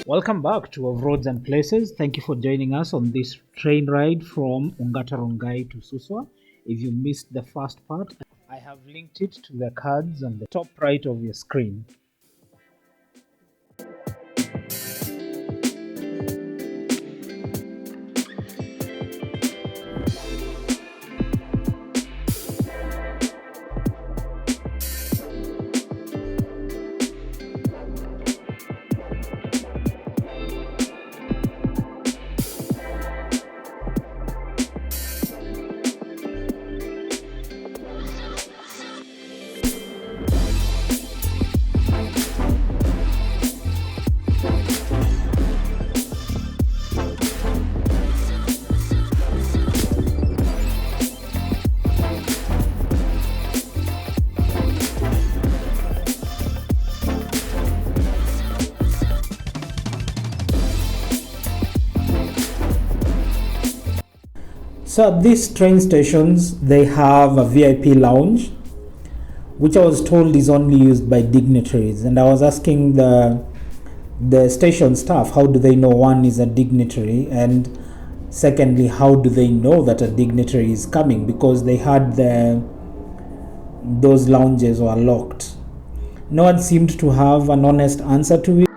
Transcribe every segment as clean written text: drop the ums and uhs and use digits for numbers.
Welcome back to Of Roads and Places. Thank you for joining us on this train ride from Ongata Rongai to Suswa. If you missed the first part, I have linked it to the cards on the top right of your screen. So at these train stations, they have a VIP lounge, which I was told is only used by dignitaries. And I was asking the station staff, how do they know one is a dignitary? And secondly, how do they know that a dignitary is coming? Because they had those lounges were locked. No one seemed to have an honest answer to it.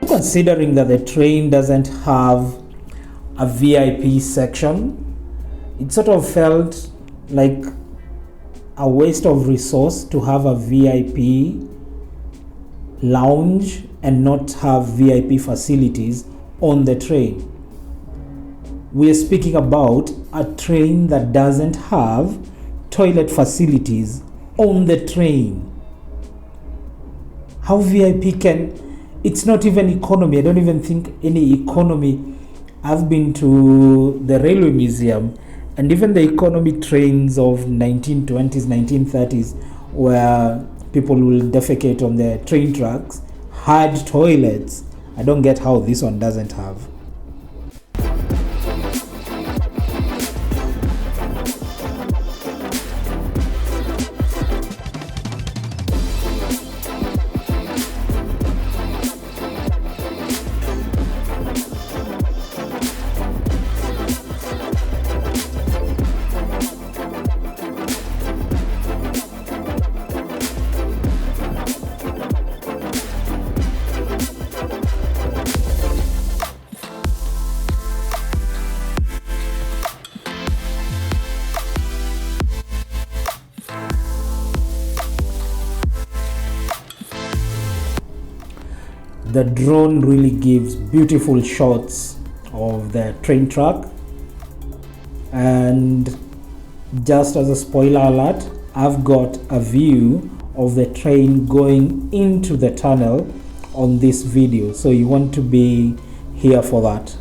Considering that the train doesn't have a VIP section, it sort of felt like a waste of resource to have a VIP lounge and not have VIP facilities on the train. We are speaking about a train that doesn't have toilet facilities on the train. How VIP can... It's not even economy. I don't even think any economy. I've been to the railway museum, and even the economy trains of 1920s, 1930s, where people will defecate on the train tracks, had toilets. I don't get how this one doesn't have. The drone really gives beautiful shots of the train track, and just as a spoiler alert, I've got a view of the train going into the tunnel on this video, so you want to be here for that.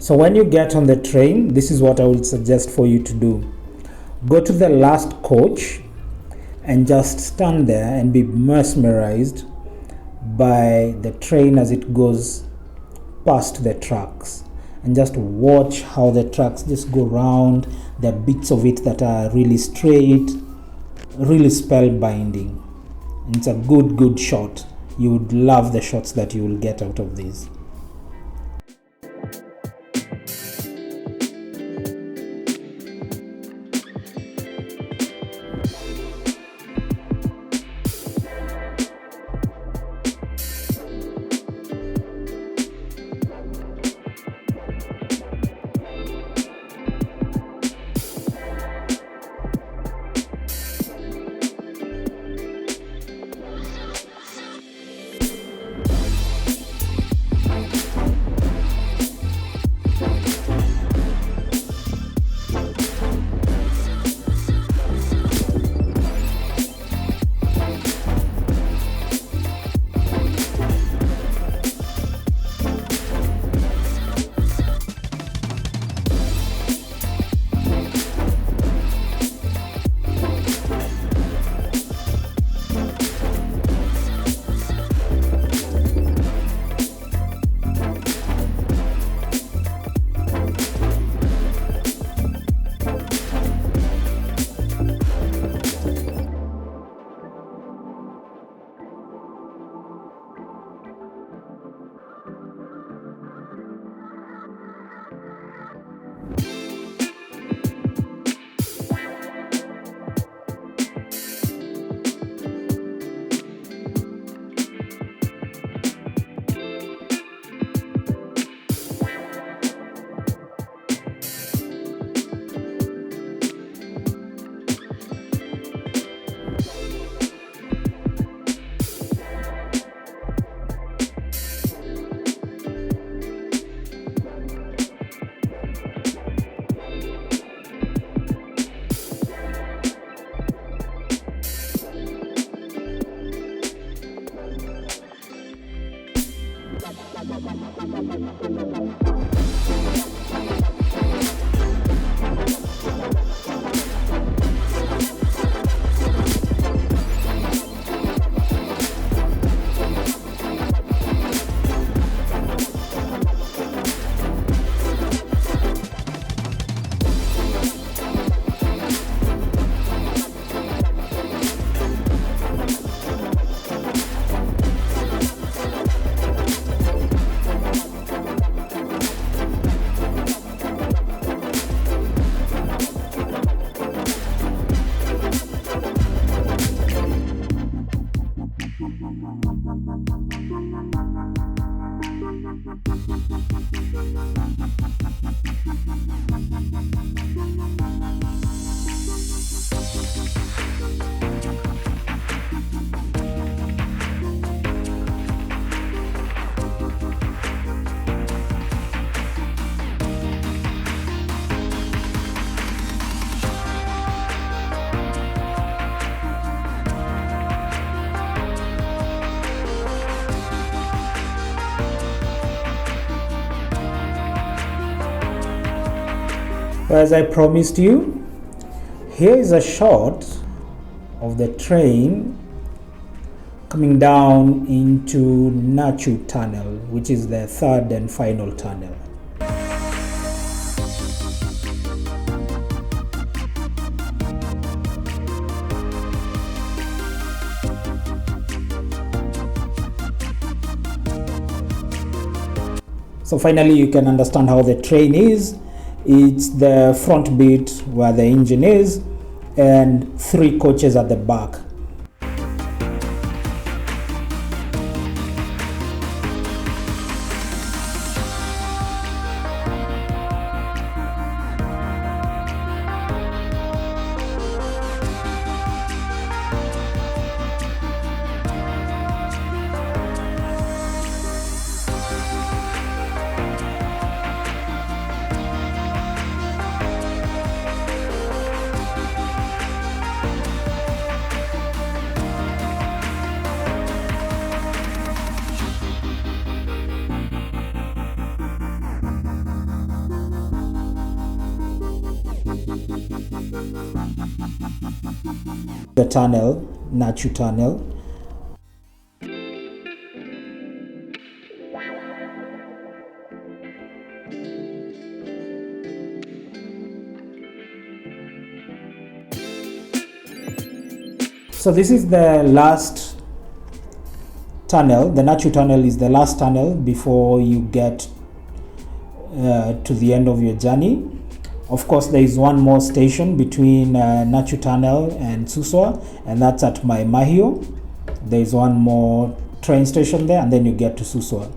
So when you get on the train, this is what I would suggest for you to do. Go to the last coach and just stand there and be mesmerized by the train as it goes past the tracks, and just watch how the tracks just go round. There are bits of it that are really straight, really spellbinding. And it's a good shot. You would love the shots that you will get out of these. As I promised you, here is a shot of the train coming down into Nachu Tunnel, which is the third and final tunnel. So finally you can understand how the train is. It's the front bit where the engine is and 3 coaches at the back. The tunnel, Nachu Tunnel. So this is the last tunnel. The Nachu Tunnel is the last tunnel before you get to the end of your journey. Of course, there is one more station between Nachu Tunnel and Suswa, and that's at Mahio. There is one more train station there, and then you get to Suswa.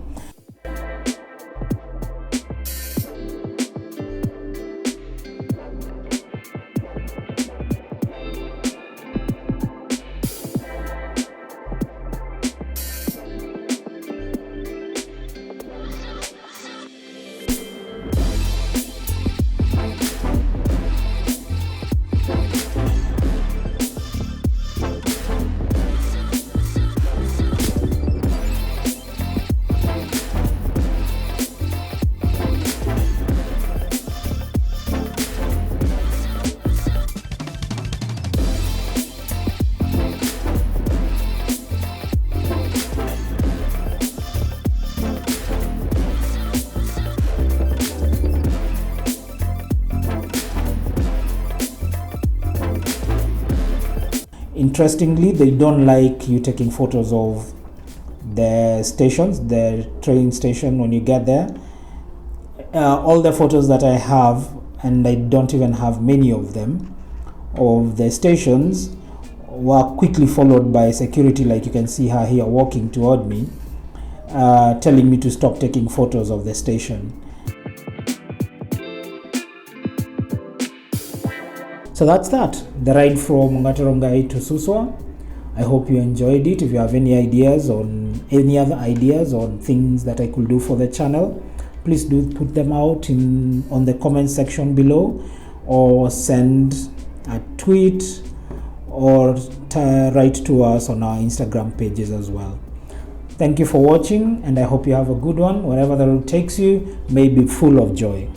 Interestingly, they don't like you taking photos of the stations, the train station when you get there. All the photos that I have, and I don't even have many of them, of the stations were quickly followed by security, like you can see her here walking toward me, telling me to stop taking photos of the station. So that's that, the ride from Ongata Rongai to Suswa. I hope you enjoyed it. If you have any ideas on any other ideas on things that I could do for the channel, please do put them out on the comment section below, or send a tweet, or write to us on our Instagram pages as well. Thank you for watching, and I hope you have a good one. Wherever the road takes you, may be full of joy.